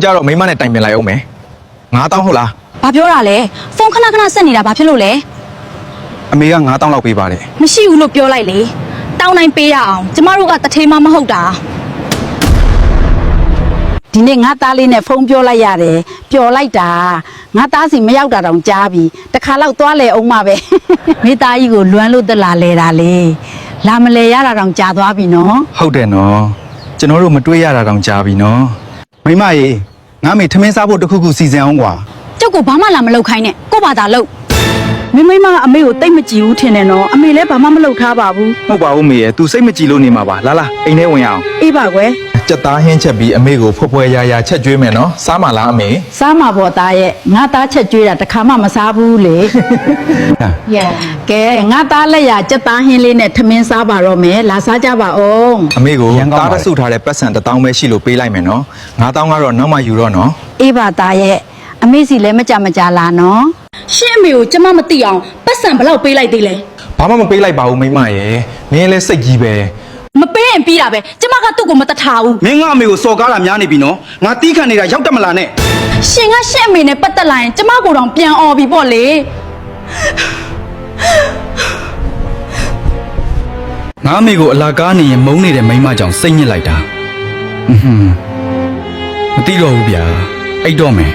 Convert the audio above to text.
ကြတော့မိမနဲ့တိုင်ပင်လိုက်အောင်မယ်9000ဟုတ်လား ဘာပြောတာလဲဖုန်းခဏခဏဆက်နေတာဘာဖြစ်လို့လဲ အမေက9000လောက်ပေးပါတယ် မရှိဘူးလို့ပြောလိုက်လေတောင်းတိုင်းပေးရအောင်ကျမတို့ကတထေးမမဟုတ်တာ ဒီနေ့ငါသားလေးနဲ့ဖုန်းပြောလိုက်ရတယ်ပျော်လိုက်တာငါသားစီမရောက်တာတောင်ကြားပြီတခါတော့သွားလေအောင်မပဲမိသားကြီးကိုလွမ်းလို့တလာလဲတာလေလာမလဲရတာတောင်ကြာသွားပြီနော် ဟုတ်တယ်နော်ကျွန်တော်တို့မတွေ့ရတာတောင်ကြားပြီနော်မိမရေငါမေထမင်းစားဖို့တခုခုစီစဉ်အောင်ကွာ ကျုပ်ကဘာမှလာမလုပ်ခိုင်းနဲ့ကို့ဘာသာလုပ် မိမအမေကိုတိတ်မကြည့်ဘူးထင်တယ်နော်အမေလည်းဘာမှမလုပ်ထားပါဘူး မဟုတ်ပါဘူးမေရဲ့ तू စိတ်မကြည်လို့နေမှာပါလာလာအိမ်ထဲဝင်ရအောင် အေးပါကွယ် ကြက်သားဟင်းချက်ပြီးအမေကိုဖွယ်ဖွယ်ရာရာချက်ကျွေးမယ်နော်စားမလားအမေ စားမှာပေါ့သားရဲ့ငါသားချက်ကျွေးတာတခါမှမစားဘူးလေ ကဲငါသားလက်ရစက်သားဟင်းလေးနဲ့ထမင်းစားပါတော့မယ်လာစားကြပါအောင် အမေကိုတားတဆုထားတဲ့ပတ်စံ1000ပဲရှိလို့ပေးလိုက်မယ်နော်9000ကတော့နောက်မှယူတော့နော် အေးပါသားရဲ့အမေစီလည်းမကြလာနော် ရှင့်အမေကိုကျမမသိအောင်ပတ်စံဘလောက်ပေးလိုက်သေးလဲ ဘာမှမပေးလိုက်ပါဘူးမိမရဲ့မင်းလည်းစိတ်ကြီးပဲ မပေးရင်ပြီးတာပဲကျမကသူ့ကိုမတထားဘူး မင်းကအမေကိုစော်ကားတာများနေပြီနော်ငါတီးခံနေတာရောက်တက်မလားနဲ့ ရှင်ကရှင့်အမေနဲ့ပတ်သက်လာရင်ကျမကိုတော့ပြန်អော်ပြီပေါ့လေ ငါအမေကိုအလာကားနေရင်မုန်းနေတဲ့မိန်းမကြောင့်စိတ်ညစ်လိုက်တာမသိတော့ဘူးဗျာအိတ်တော့မယ်